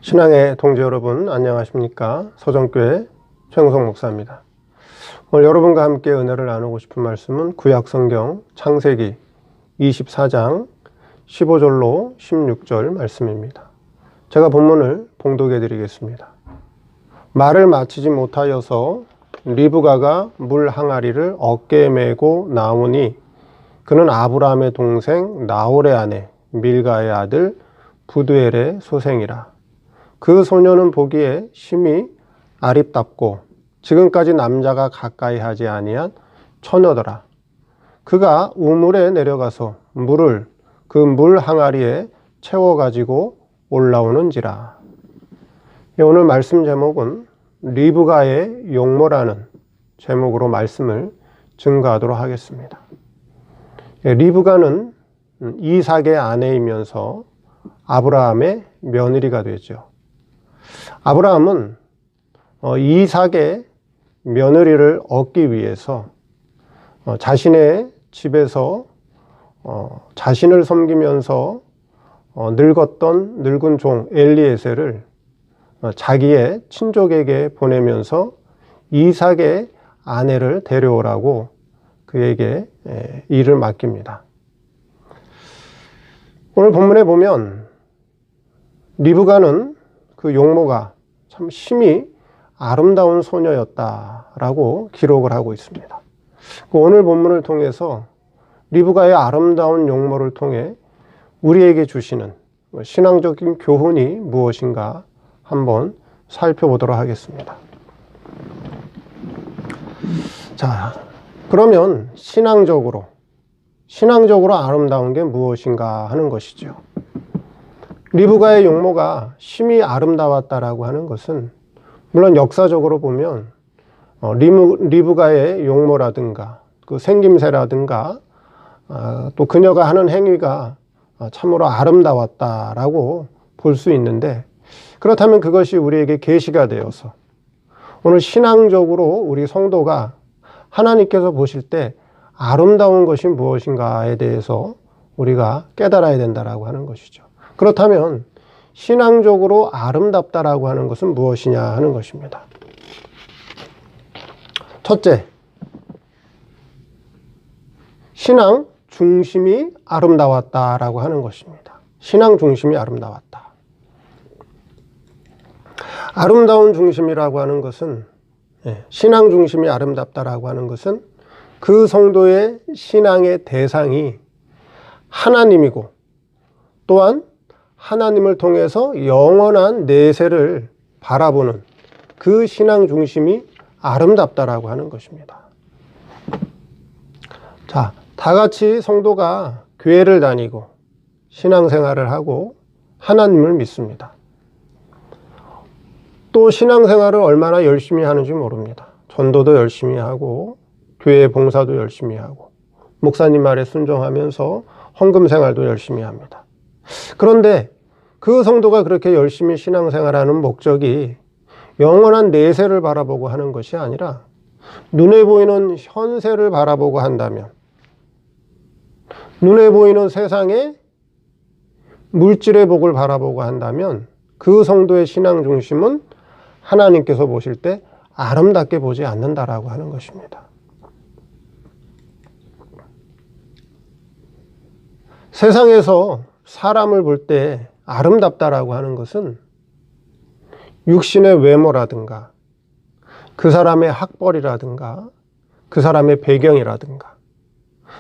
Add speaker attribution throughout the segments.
Speaker 1: 신앙의 동지 여러분, 안녕하십니까? 서정교회 최영석 목사입니다. 오늘 여러분과 함께 은혜를 나누고 싶은 말씀은 구약성경 창세기 24장 15절로 16절 말씀입니다. 제가 본문을 봉독해 드리겠습니다. 말을 마치지 못하여서 리브가가 물 항아리를 어깨에 메고 나오니 그는 아브라함의 동생 나홀의 아내 밀가의 아들 부두엘의 소생이라. 그 소녀는 보기에 심히 아립답고 지금까지 남자가 가까이 하지 아니한 처녀더라. 그가 우물에 내려가서 물을 그 물 항아리에 채워가지고 올라오는지라. 오늘 말씀 제목은 리브가의 용모라는 제목으로 말씀을 증거하도록 하겠습니다. 리브가는 이삭의 아내이면서 아브라함의 며느리가 되죠. 아브라함은 이삭의 며느리를 얻기 위해서 자신의 집에서 자신을 섬기면서 늙었던 늙은 종 엘리에셀을 자기의 친족에게 보내면서 이삭의 아내를 데려오라고 그에게 일을 맡깁니다. 오늘 본문에 보면 리브가는 그 용모가 참 심히 아름다운 소녀였다라고 기록을 하고 있습니다. 오늘 본문을 통해서 리브가의 아름다운 용모를 통해 우리에게 주시는 신앙적인 교훈이 무엇인가 한번 살펴보도록 하겠습니다. 자, 그러면 신앙적으로 아름다운 게 무엇인가 하는 것이죠. 리브가의 용모가 심히 아름다웠다라고 하는 것은 물론 역사적으로 보면 리브가의 용모라든가 그 생김새라든가 또 그녀가 하는 행위가 참으로 아름다웠다라고 볼 수 있는데, 그렇다면 그것이 우리에게 계시가 되어서 오늘 신앙적으로 우리 성도가 하나님께서 보실 때 아름다운 것이 무엇인가에 대해서 우리가 깨달아야 된다라고 하는 것이죠. 그렇다면 신앙적으로 아름답다라고 하는 것은 무엇이냐 하는 것입니다. 첫째, 신앙 중심이 아름다웠다라고 하는 것입니다. 신앙 중심이 아름다웠다. 아름다운 중심이라고 하는 것은, 신앙 중심이 아름답다라고 하는 것은 그 성도의 신앙의 대상이 하나님이고 또한 하나님을 통해서 영원한 내세를 바라보는 그 신앙 중심이 아름답다라고 하는 것입니다. 자, 다 같이 성도가 교회를 다니고 신앙생활을 하고 하나님을 믿습니다. 또 신앙생활을 얼마나 열심히 하는지 모릅니다. 전도도 열심히 하고 교회 봉사도 열심히 하고 목사님 말에 순종하면서 헌금 생활도 열심히 합니다. 그런데 그 성도가 그렇게 열심히 신앙생활하는 목적이 영원한 내세를 바라보고 하는 것이 아니라 눈에 보이는 현세를 바라보고 한다면, 눈에 보이는 세상의 물질의 복을 바라보고 한다면 그 성도의 신앙 중심은 하나님께서 보실 때 아름답게 보지 않는다라고 하는 것입니다. 세상에서 사람을 볼 때 아름답다라고 하는 것은 육신의 외모라든가 그 사람의 학벌이라든가 그 사람의 배경이라든가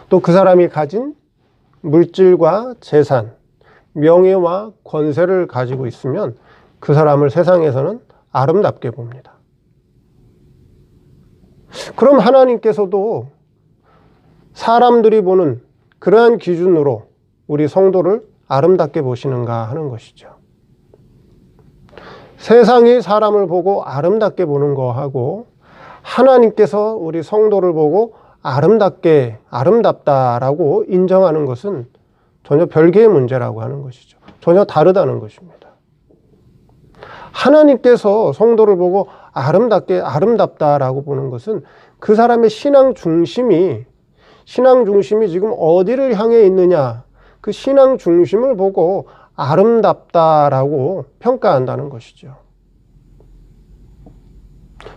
Speaker 1: 또 그 사람이 가진 물질과 재산, 명예와 권세를 가지고 있으면 그 사람을 세상에서는 아름답게 봅니다. 그럼 하나님께서도 사람들이 보는 그러한 기준으로 우리 성도를 아름답게 보시는가 하는 것이죠. 세상이 사람을 보고 아름답게 보는 거하고 하나님께서 우리 성도를 보고 아름답다라고 인정하는 것은 전혀 별개의 문제라고 하는 것이죠. 전혀 다르다는 것입니다. 하나님께서 성도를 보고 아름답다라고 보는 것은 그 사람의 신앙 중심이 지금 어디를 향해 있느냐, 그 신앙 중심을 보고 아름답다라고 평가한다는 것이죠.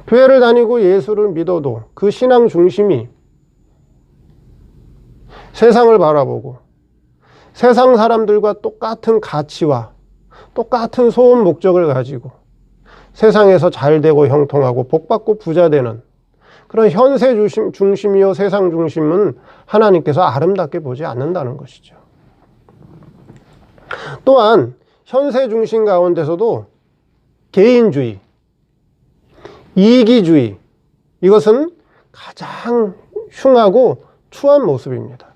Speaker 1: 교회를 다니고 예수를 믿어도 그 신앙 중심이 세상을 바라보고 세상 사람들과 똑같은 가치와 똑같은 소원 목적을 가지고 세상에서 잘되고 형통하고 복받고 부자되는 그런 현세 중심이요 세상 중심은 하나님께서 아름답게 보지 않는다는 것이죠. 또한 현세 중심 가운데서도 개인주의, 이기주의, 이것은 가장 흉하고 추한 모습입니다.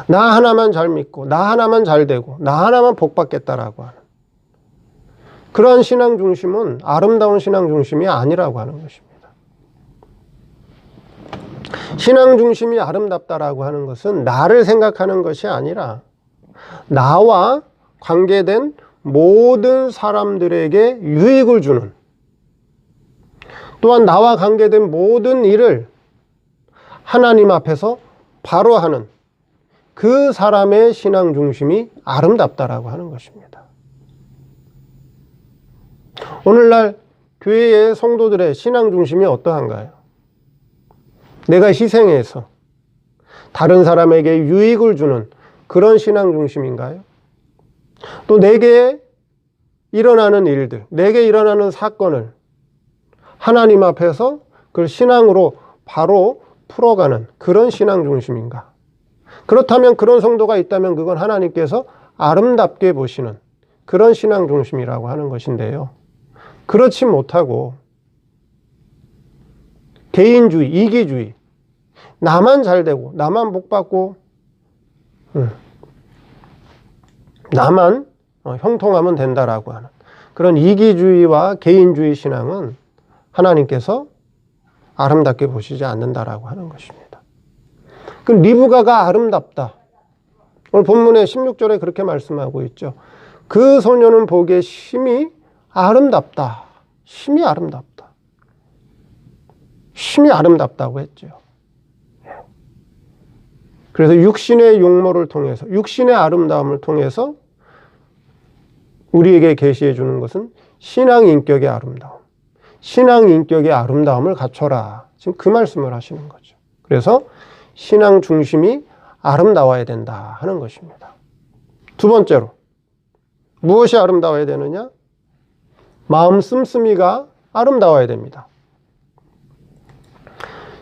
Speaker 1: 나 하나만 잘 믿고 나 하나만 잘 되고 나 하나만 복받겠다라고 하는 그러한 신앙 중심은 아름다운 신앙 중심이 아니라고 하는 것입니다. 신앙 중심이 아름답다라고 하는 것은 나를 생각하는 것이 아니라 나와 관계된 모든 사람들에게 유익을 주는, 또한 나와 관계된 모든 일을 하나님 앞에서 바로 하는 그 사람의 신앙 중심이 아름답다라고 하는 것입니다. 오늘날 교회의 성도들의 신앙 중심이 어떠한가요? 내가 희생해서 다른 사람에게 유익을 주는 그런 신앙 중심인가요? 또 내게 일어나는 일들, 내게 일어나는 사건을 하나님 앞에서 그걸 신앙으로 바로 풀어가는 그런 신앙 중심인가? 그렇다면 그런 성도가 있다면 그건 하나님께서 아름답게 보시는 그런 신앙 중심이라고 하는 것인데요. 그렇지 못하고 개인주의, 이기주의, 나만 잘되고 나만 복받고 나만 형통하면 된다라고 하는 그런 이기주의와 개인주의 신앙은 하나님께서 아름답게 보시지 않는다라고 하는 것입니다. 그 리브가가 아름답다. 오늘 본문의 16절에 그렇게 말씀하고 있죠. 그 소녀는 보기에 심히 아름답다. 심히 아름답다. 심히 아름답다고 했죠. 그래서 육신의 용모를 통해서, 육신의 아름다움을 통해서 우리에게 계시해 주는 것은 신앙 인격의 아름다움, 신앙 인격의 아름다움을 갖춰라. 지금 그 말씀을 하시는 거죠. 그래서 신앙 중심이 아름다워야 된다 하는 것입니다. 두 번째로 무엇이 아름다워야 되느냐? 마음 씀씀이가 아름다워야 됩니다.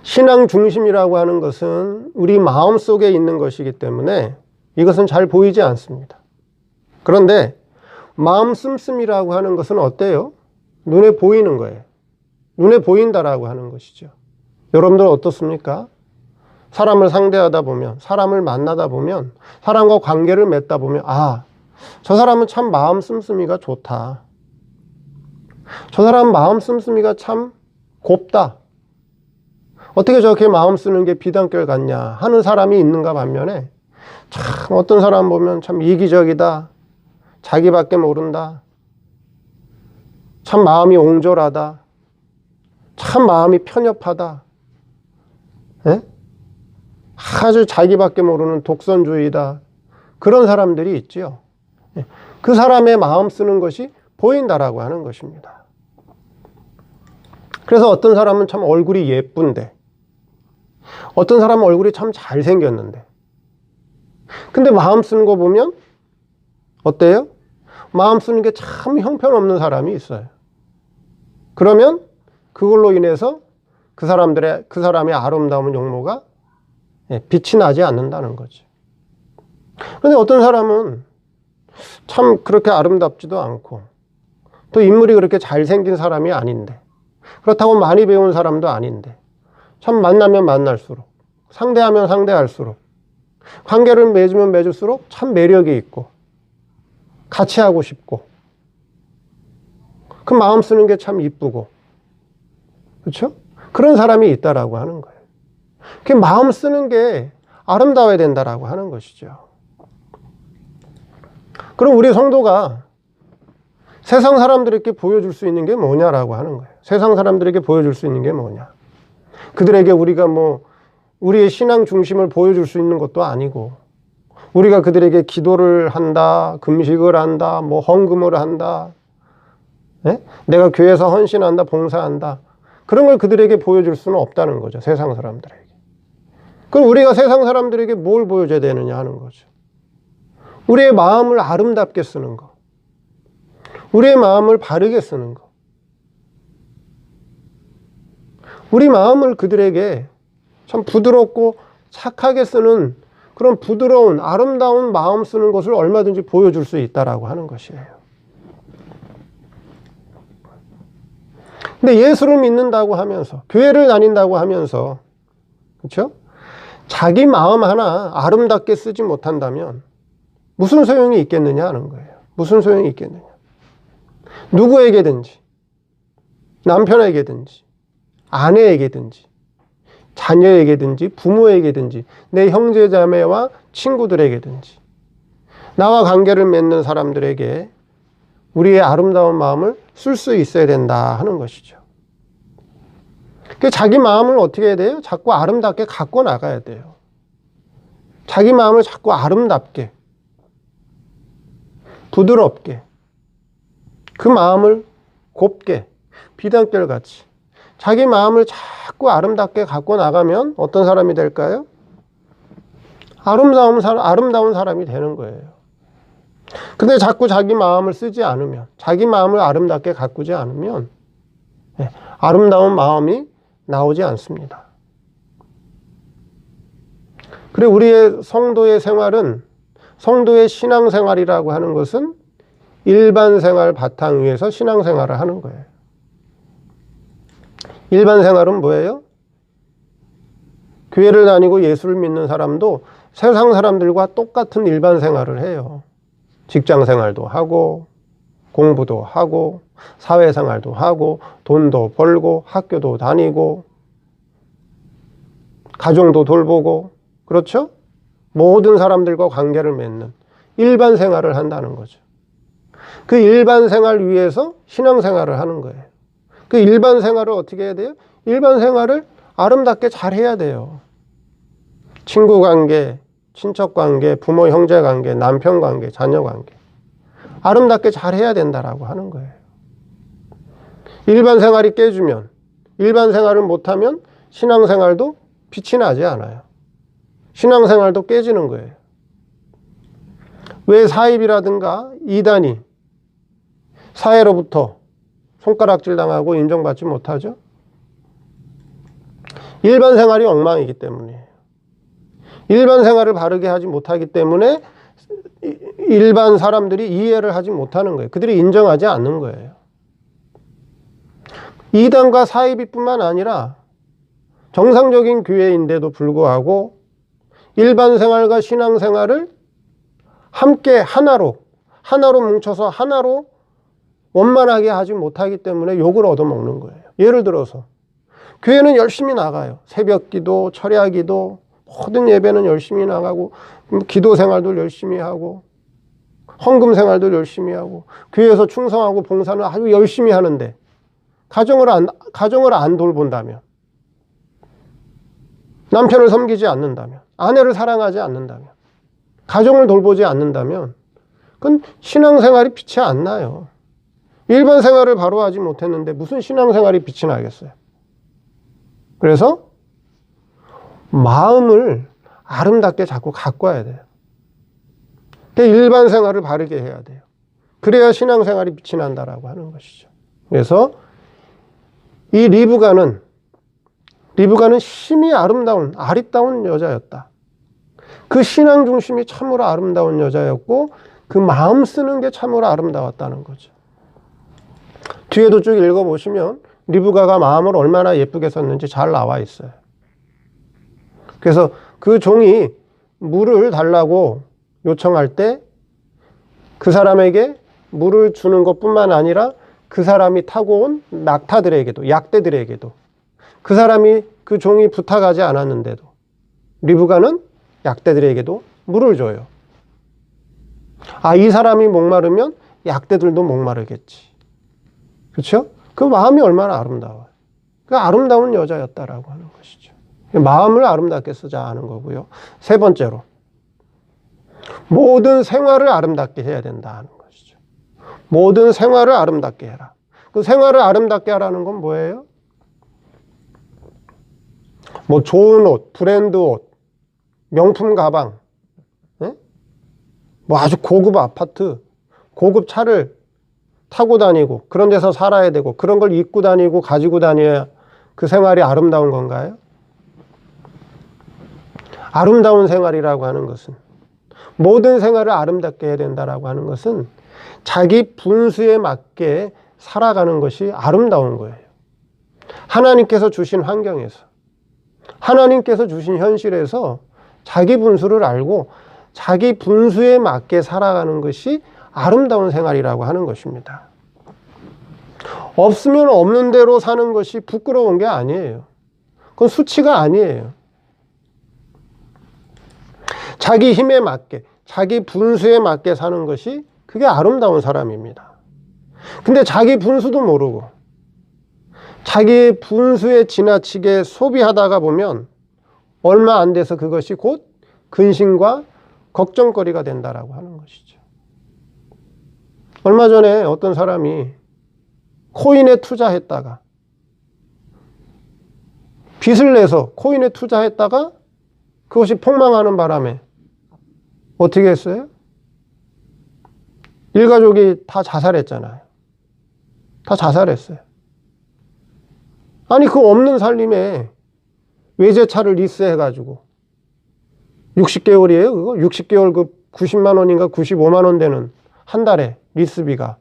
Speaker 1: 신앙 중심이라고 하는 것은 우리 마음 속에 있는 것이기 때문에 이것은 잘 보이지 않습니다. 그런데 마음 씀씀이라고 하는 것은 어때요? 눈에 보이는 거예요. 눈에 보인다라고 하는 것이죠. 여러분들 어떻습니까? 사람을 상대하다 보면, 사람을 만나다 보면, 사람과 관계를 맺다 보면, 아, 저 사람은 참 마음 씀씀이가 좋다. 저 사람 마음 씀씀이가 참 곱다. 어떻게 저렇게 마음 쓰는 게 비단결 같냐 하는 사람이 있는가 반면에 참 어떤 사람 보면 참 이기적이다. 자기밖에 모른다. 참 마음이 옹졸하다. 참 마음이 편협하다. 예? 아주 자기밖에 모르는 독선주의다. 그런 사람들이 있죠. 그 사람의 마음 쓰는 것이 보인다라고 하는 것입니다. 그래서 어떤 사람은 참 얼굴이 예쁜데, 어떤 사람은 얼굴이 참 잘생겼는데, 근데 마음 쓰는 거 보면 어때요? 마음 쓰는 게 참 형편없는 사람이 있어요. 그러면 그걸로 인해서 그 사람의 아름다운 용모가 빛이 나지 않는다는 거죠. 그런데 어떤 사람은 참 그렇게 아름답지도 않고 또 인물이 그렇게 잘생긴 사람이 아닌데, 그렇다고 많이 배운 사람도 아닌데, 참 만나면 만날수록, 상대하면 상대할수록, 관계를 맺으면 맺을수록 참 매력이 있고 같이 하고 싶고, 그 마음 쓰는 게 참 이쁘고, 그렇죠? 그런 사람이 있다라고 하는 거예요. 그 마음 쓰는 게 아름다워야 된다라고 하는 것이죠. 그럼 우리 성도가 세상 사람들에게 보여줄 수 있는 게 뭐냐라고 하는 거예요. 세상 사람들에게 보여줄 수 있는 게 뭐냐? 그들에게 우리가 우리의 신앙 중심을 보여줄 수 있는 것도 아니고, 우리가 그들에게 기도를 한다, 금식을 한다, 뭐 헌금을 한다, 예? 내가 교회에서 헌신한다, 봉사한다. 그런 걸 그들에게 보여줄 수는 없다는 거죠. 세상 사람들에게. 그럼 우리가 세상 사람들에게 뭘 보여줘야 되느냐 하는 거죠. 우리의 마음을 아름답게 쓰는 거. 우리의 마음을 바르게 쓰는 거. 우리 마음을 그들에게 참 부드럽고 착하게 쓰는 그런 부드러운 아름다운 마음 쓰는 것을 얼마든지 보여줄 수 있다라고 하는 것이에요. 근데 예수를 믿는다고 하면서 교회를 다닌다고 하면서 그렇죠? 자기 마음 하나 아름답게 쓰지 못한다면 무슨 소용이 있겠느냐 하는 거예요. 무슨 소용이 있겠느냐. 누구에게든지 남편에게든지 아내에게든지 자녀에게든지 부모에게든지 내 형제자매와 친구들에게든지 나와 관계를 맺는 사람들에게 우리의 아름다운 마음을 쓸 수 있어야 된다 하는 것이죠. 자기 마음을 어떻게 해야 돼요? 자꾸 아름답게 갖고 나가야 돼요. 자기 마음을 자꾸 아름답게 부드럽게 그 마음을 곱게 비단결같이 자기 마음을 자꾸 아름답게 갖고 나가면 어떤 사람이 될까요? 아름다운 사람이 되는 거예요. 근데 자꾸 자기 마음을 쓰지 않으면, 자기 마음을 아름답게 가꾸지 않으면 아름다운 마음이 나오지 않습니다. 그리고 우리의 성도의 생활은, 성도의 신앙생활이라고 하는 것은 일반 생활 바탕 위에서 신앙생활을 하는 거예요. 일반 생활은 뭐예요? 교회를 다니고 예수를 믿는 사람도 세상 사람들과 똑같은 일반 생활을 해요. 직장 생활도 하고 공부도 하고 사회생활도 하고 돈도 벌고 학교도 다니고 가정도 돌보고, 그렇죠? 모든 사람들과 관계를 맺는 일반 생활을 한다는 거죠. 그 일반 생활 위에서 신앙생활을 하는 거예요. 그 일반 생활을 어떻게 해야 돼요? 일반 생활을 아름답게 잘 해야 돼요. 친구 관계, 친척 관계, 부모 형제 관계, 남편 관계, 자녀 관계 아름답게 잘 해야 된다라고 하는 거예요. 일반 생활이 깨지면, 일반 생활을 못하면 신앙생활도 빛이 나지 않아요. 신앙생활도 깨지는 거예요. 왜 사입이라든가 이단이 사회로부터 손가락질 당하고 인정받지 못하죠? 일반 생활이 엉망이기 때문이에요. 일반 생활을 바르게 하지 못하기 때문에 일반 사람들이 이해를 하지 못하는 거예요. 그들이 인정하지 않는 거예요. 이단과 사이비뿐만 아니라 정상적인 교회인데도 불구하고 일반 생활과 신앙 생활을 함께 하나로 뭉쳐서 하나로 원만하게 하지 못하기 때문에 욕을 얻어먹는 거예요. 예를 들어서 교회는 열심히 나가요. 새벽 기도, 철야 기도, 모든 예배는 열심히 나가고 기도 생활도 열심히 하고 헌금 생활도 열심히 하고 교회에서 충성하고 봉사는 아주 열심히 하는데 가정을 안 돌본다면, 남편을 섬기지 않는다면, 아내를 사랑하지 않는다면, 가정을 돌보지 않는다면 그건 신앙생활이 빛이 안 나요. 일반 생활을 바로 하지 못했는데 무슨 신앙생활이 빛이 나겠어요. 그래서 마음을 아름답게 자꾸 가꿔야 돼요. 일반 생활을 바르게 해야 돼요. 그래야 신앙생활이 빛이 난다라고 하는 것이죠. 그래서 이 리브가는 심히 아리따운 여자였다. 그 신앙 중심이 참으로 아름다운 여자였고 그 마음 쓰는 게 참으로 아름다웠다는 거죠. 뒤에도 쭉 읽어보시면 리브가가 마음을 얼마나 예쁘게 썼는지 잘 나와 있어요. 그래서 그 종이 물을 달라고 요청할 때 그 사람에게 물을 주는 것뿐만 아니라 그 사람이 타고 온 낙타들에게도, 약대들에게도 그 종이 부탁하지 않았는데도 리브가는 약대들에게도 물을 줘요. 이 사람이 목마르면 약대들도 목마르겠지. 그렇죠? 그 마음이 얼마나 아름다워요. 그 아름다운 여자였다라고 하는 것이죠. 마음을 아름답게 쓰자 하는 거고요. 세 번째로 모든 생활을 아름답게 해야 된다 하는 것이죠. 모든 생활을 아름답게 해라. 그 생활을 아름답게 하라는 건 뭐예요? 뭐 좋은 옷, 브랜드 옷, 명품 가방, 예? 뭐 아주 고급 아파트, 고급 차를 타고 다니고 그런 데서 살아야 되고 그런 걸 입고 다니고 가지고 다녀야 그 생활이 아름다운 건가요? 아름다운 생활이라고 하는 것은, 모든 생활을 아름답게 해야 된다라고 하는 것은 자기 분수에 맞게 살아가는 것이 아름다운 거예요. 하나님께서 주신 환경에서, 하나님께서 주신 현실에서 자기 분수를 알고 자기 분수에 맞게 살아가는 것이 아름다운 생활이라고 하는 것입니다. 없으면 없는 대로 사는 것이 부끄러운 게 아니에요. 그건 수치가 아니에요. 자기 힘에 맞게, 자기 분수에 맞게 사는 것이 그게 아름다운 사람입니다. 근데 자기 분수도 모르고 자기 분수에 지나치게 소비하다가 보면 얼마 안 돼서 그것이 곧 근심과 걱정거리가 된다라고 하는 것이죠. 얼마 전에 어떤 사람이 코인에 투자했다가 빚을 내서 코인에 투자했다가 그것이 폭망하는 바람에 어떻게 했어요? 일가족이 다 자살했잖아요. 다 자살했어요. 아니, 그 없는 살림에 외제차를 리스해가지고 60개월이에요 그거? 60개월 그 90만 원인가 95만 원 되는 한 달에 리스비가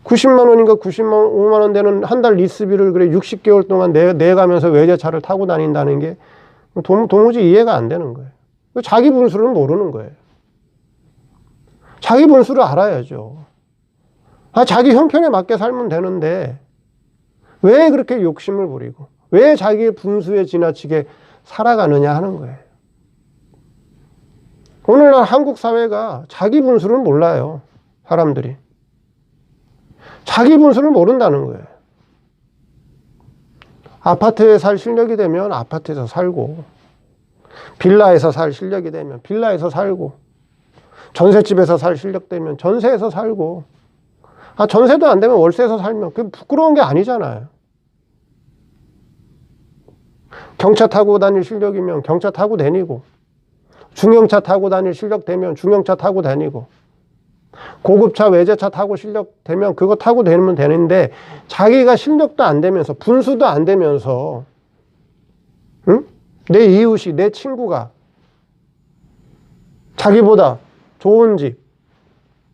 Speaker 1: 90만 원인가 95만 원 되는 한 달 리스비를 그래 60개월 동안 내가면서 외제차를 타고 다닌다는 게 도무지 이해가 안 되는 거예요. 자기 분수를 모르는 거예요. 자기 분수를 알아야죠. 자기 형편에 맞게 살면 되는데 왜 그렇게 욕심을 부리고 왜 자기의 분수에 지나치게 살아가느냐 하는 거예요. 오늘날 한국 사회가 자기 분수를 몰라요. 사람들이. 자기 분수를 모른다는 거예요. 아파트에 살 실력이 되면 아파트에서 살고, 빌라에서 살 실력이 되면 빌라에서 살고, 전셋집에서 살 실력 되면 전세에서 살고, 전세도 안 되면 월세에서 살면 그게 부끄러운 게 아니잖아요. 경차 타고 다닐 실력이면 경차 타고 다니고, 중형차 타고 다닐 실력 되면 중형차 타고 다니고, 고급차 외제차 타고 실력 되면 그거 타고 다니면 되는데 자기가 실력도 안 되면서 분수도 안 되면서 응? 내 이웃이 내 친구가 자기보다 좋은 집,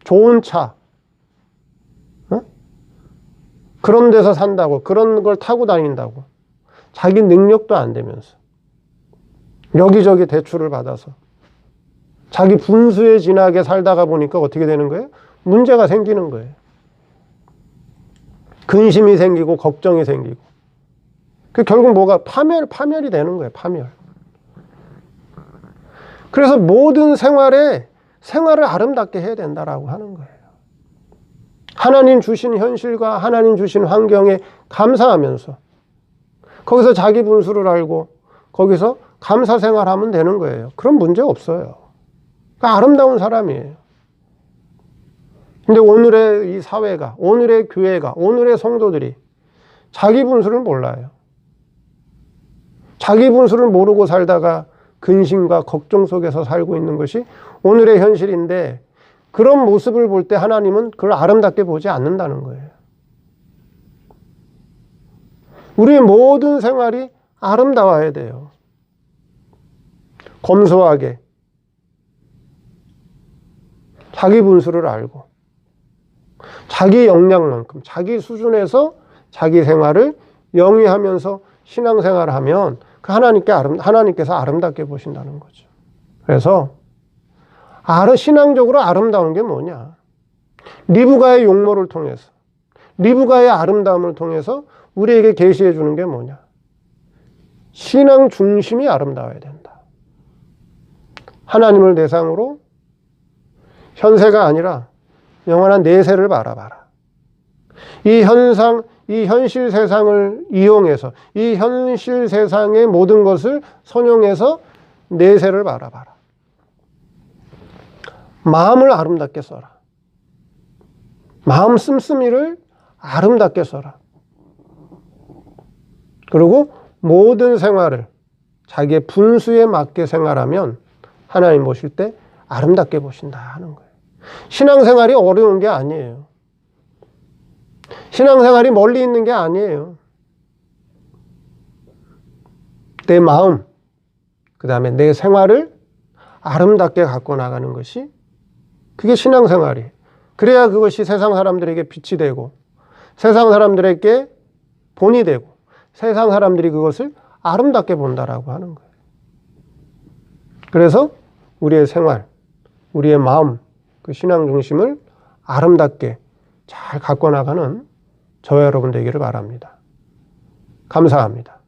Speaker 1: 좋은 차 응? 그런 데서 산다고, 그런 걸 타고 다닌다고, 자기 능력도 안 되면서 여기저기 대출을 받아서 자기 분수에 지나게 살다가 보니까 어떻게 되는 거예요? 문제가 생기는 거예요. 근심이 생기고 걱정이 생기고. 그 결국 뭐가 파멸이 되는 거예요. 파멸. 그래서 모든 생활을 아름답게 해야 된다라고 하는 거예요. 하나님 주신 현실과 하나님 주신 환경에 감사하면서 거기서 자기 분수를 알고 거기서 감사 생활하면 되는 거예요. 그런 문제 없어요. 그러니까 아름다운 사람이에요. 근데 오늘의 이 사회가, 오늘의 교회가, 오늘의 성도들이 자기 분수를 몰라요. 자기 분수를 모르고 살다가 근심과 걱정 속에서 살고 있는 것이 오늘의 현실인데, 그런 모습을 볼 때 하나님은 그걸 아름답게 보지 않는다는 거예요. 우리의 모든 생활이 아름다워야 돼요. 검소하게 자기 분수를 알고 자기 역량만큼 자기 수준에서 자기 생활을 영위하면서 신앙생활을 하면 그 하나님께서 아름답게 보신다는 거죠. 그래서 신앙적으로 아름다운 게 뭐냐? 리브가의 용모를 통해서, 리브가의 아름다움을 통해서 우리에게 계시해 주는 게 뭐냐? 신앙 중심이 아름다워야 된다. 하나님을 대상으로 현세가 아니라 영원한 내세를 바라봐라. 이 현실 세상을 이용해서, 이 현실 세상의 모든 것을 선용해서 내세를 바라봐라. 마음을 아름답게 써라. 마음 씀씀이를 아름답게 써라. 그리고 모든 생활을 자기의 분수에 맞게 생활하면 하나님 보실 때 아름답게 보신다 하는 거예요. 신앙생활이 어려운 게 아니에요. 신앙생활이 멀리 있는 게 아니에요. 내 마음, 그 다음에 내 생활을 아름답게 갖고 나가는 것이 그게 신앙생활이에요. 그래야 그것이 세상 사람들에게 빛이 되고 세상 사람들에게 본이 되고 세상 사람들이 그것을 아름답게 본다라고 하는 거예요. 그래서 우리의 생활, 우리의 마음, 그 신앙 중심을 아름답게 잘 갖고 나가는 저와 여러분 되기를 바랍니다. 감사합니다.